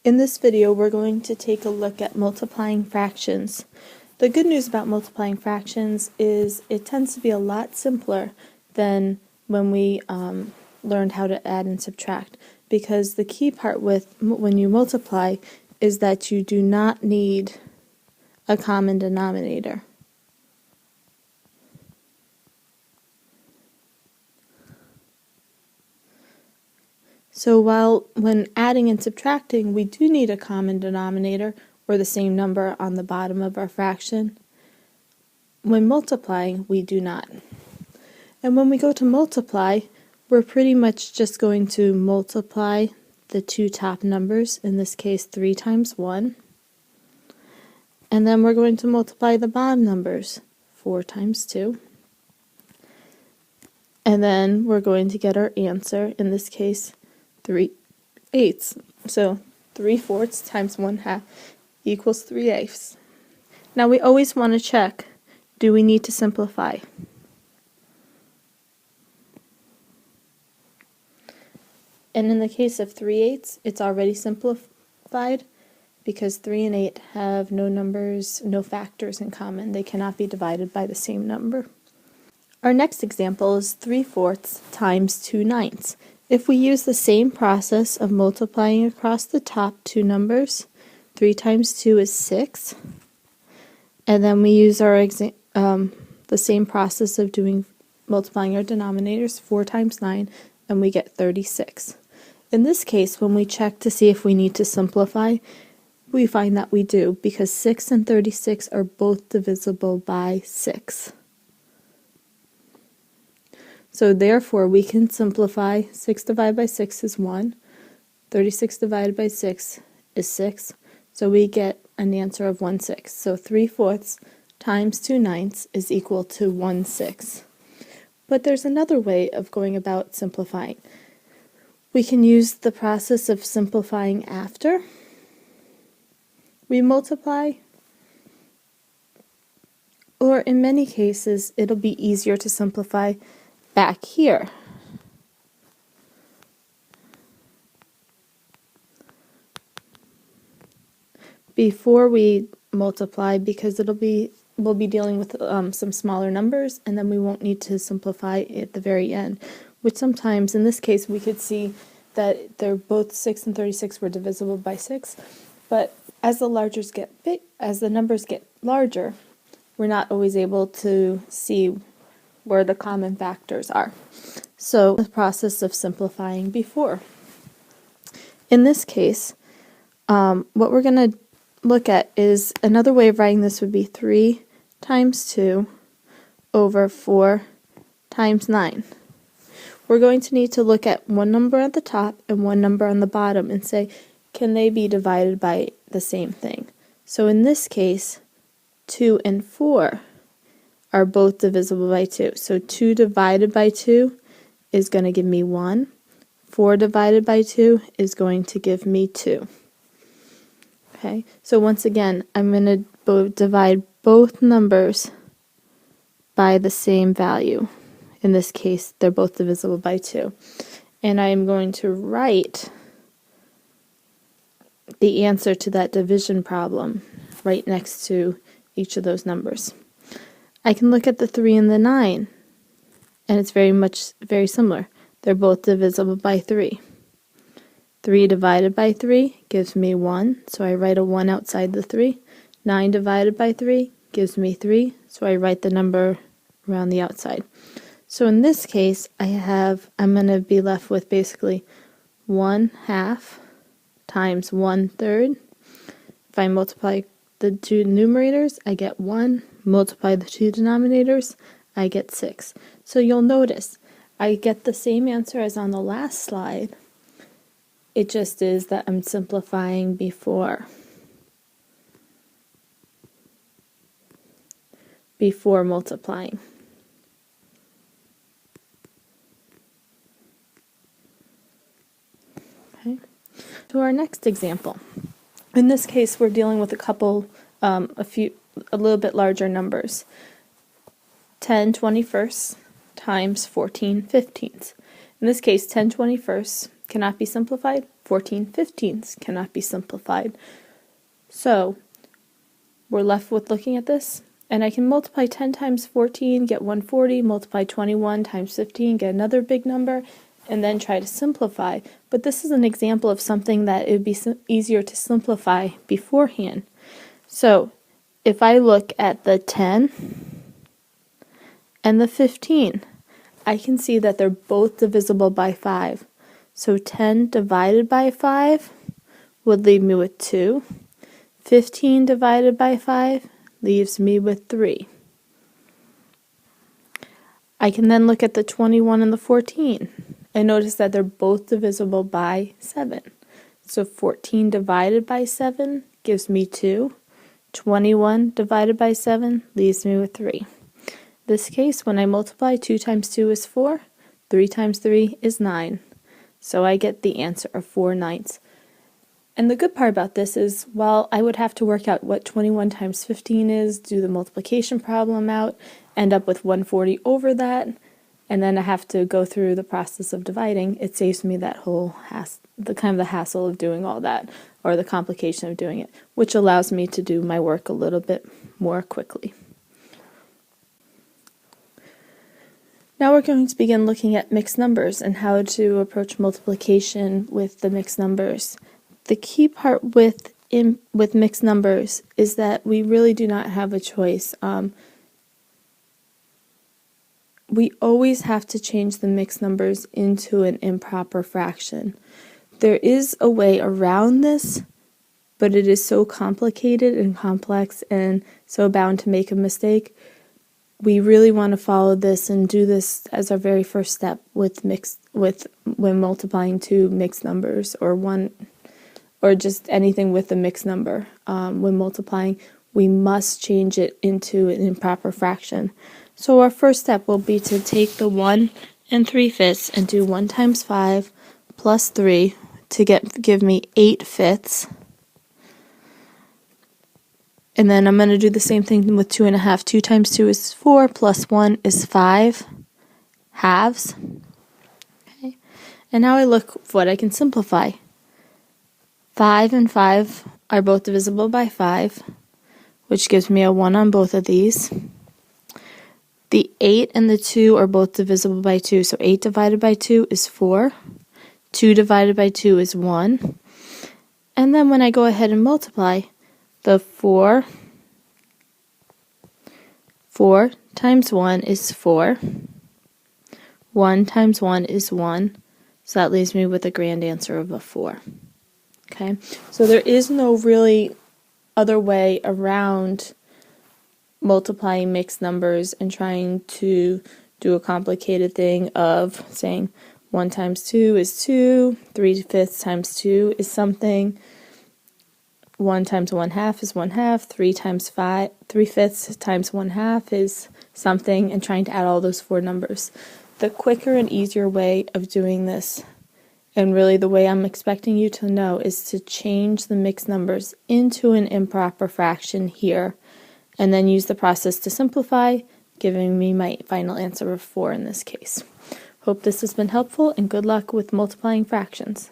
In this video, we're going to take a look at multiplying fractions. The good news about multiplying fractions is it tends to be a lot simpler than when we learned how to add and subtract, because the key part with when you multiply is that you do not need a common denominator. So when adding and subtracting, we do need a common denominator or the same number on the bottom of our fraction. When multiplying, we do not. And when we go to multiply, we're pretty much just going to multiply the two top numbers, in this case 3 times 1. And then we're going to multiply the bottom numbers, 4 times 2. And then we're going to get our answer, in this case 3/8. So 3/4 times 1/2 equals 3/8. Now we always want to check, do we need to simplify? And in the case of 3/8, it's already simplified because 3 and 8 have no factors in common. They cannot be divided by the same number. Our next example is 3/4 times 2/9. If we use the same process of multiplying across the top two numbers, 3 times 2 is 6, and then we use the same process of multiplying our denominators, 4 times 9, and we get 36. In this case, when we check to see if we need to simplify, we find that we do, because 6 and 36 are both divisible by 6. So therefore, we can simplify. 6 divided by 6 is 1. 36 divided by 6 is 6. So we get an answer of 1/6. So 3/4 times 2/9 is equal to 1/6. But there's another way of going about simplifying. We can use the process of simplifying after we multiply, or in many cases, it'll be easier to simplify back here. Before we multiply, because we'll be dealing with some smaller numbers, and then we won't need to simplify at the very end, which sometimes, in this case, we could see that they're both 6 and 36 were divisible by 6, but as the numbers get larger, we're not always able to see where the common factors are. So the process of simplifying before. In this case, what we're going to look at is another way of writing this would be 3 times 2 over 4 times 9. We're going to need to look at one number at the top and one number on the bottom and say, can they be divided by the same thing? So in this case, 2 and 4 are both divisible by 2. So 2 divided by 2 is going to give me 1. 4 divided by 2 is going to give me 2. Okay, so once again, I'm going to divide both numbers by the same value. In this case, they're both divisible by 2. And I am going to write the answer to that division problem right next to each of those numbers. I can look at the 3 and the 9, and it's very similar. They're both divisible by 3. 3 divided by 3 gives me 1, so I write a 1 outside the 3. 9 divided by 3 gives me 3, so I write the number around the outside. So in this case, I'm going to be left with basically 1/2 times 1/3. If I multiply the two numerators, I get 1. Multiply the two denominators, I get 6. So you'll notice I get the same answer as on the last slide. It just is that I'm simplifying before multiplying. Okay. To our next example. In this case, we're dealing with a little bit larger numbers. 10/21 times 14/15. In this case, 10/21 cannot be simplified. 14/15 cannot be simplified. So we're left with looking at this, and I can multiply 10 times 14, get 140, multiply 21 times 15, get another big number, and then try to simplify. But this is an example of something that it would be easier to simplify beforehand. So if I look at the 10 and the 15, I can see that they're both divisible by 5. So 10 divided by 5 would leave me with 2. 15 divided by 5 leaves me with 3. I can then look at the 21 and the 14 and notice that they're both divisible by 7. So 14 divided by 7 gives me 2. 21 divided by 7 leaves me with 3. In this case, when I multiply, 2 times 2 is 4, 3 times 3 is 9. So I get the answer of 4/9. And the good part about this is, while I would have to work out what 21 times 15 is, do the multiplication problem out, end up with 140 over that, and then I have to go through the process of dividing, it saves me that whole the hassle of doing all that, or the complication of doing it, which allows me to do my work a little bit more quickly. Now we're going to begin looking at mixed numbers and how to approach multiplication with the mixed numbers. The key part with mixed numbers is that we really do not have a choice. We always have to change the mixed numbers into an improper fraction. There is a way around this, but it is so complicated and complex and so bound to make a mistake. We really want to follow this and do this as our very first step when multiplying two mixed numbers, or just anything with a mixed number. When multiplying, we must change it into an improper fraction. So our first step will be to take the 1 3/5 and do 1 times 5 plus 3 to give me 8/5. And then I'm going to do the same thing with 2 1/2. 2 times 2 is 4, plus 1 is 5 halves. Okay. And now I look for what I can simplify. 5 and 5 are both divisible by 5, which gives me a 1 on both of these. The 8 and the 2 are both divisible by 2, so 8 divided by 2 is 4. 2 divided by 2 is 1. And then when I go ahead and multiply, the 4 times 1 is 4. 1 times 1 is 1. So that leaves me with a grand answer of a 4. Okay, so there is no really other way around multiplying mixed numbers and trying to do a complicated thing of saying 1 times 2 is 2, 3/5 times 2 is something, 1 times 1/2 is 1/2, 3 times 3/5 times 1/2 is something, and trying to add all those four numbers. The quicker and easier way of doing this, and really the way I'm expecting you to know, is to change the mixed numbers into an improper fraction here, and then use the process to simplify, giving me my final answer of 4 in this case. Hope this has been helpful, and good luck with multiplying fractions.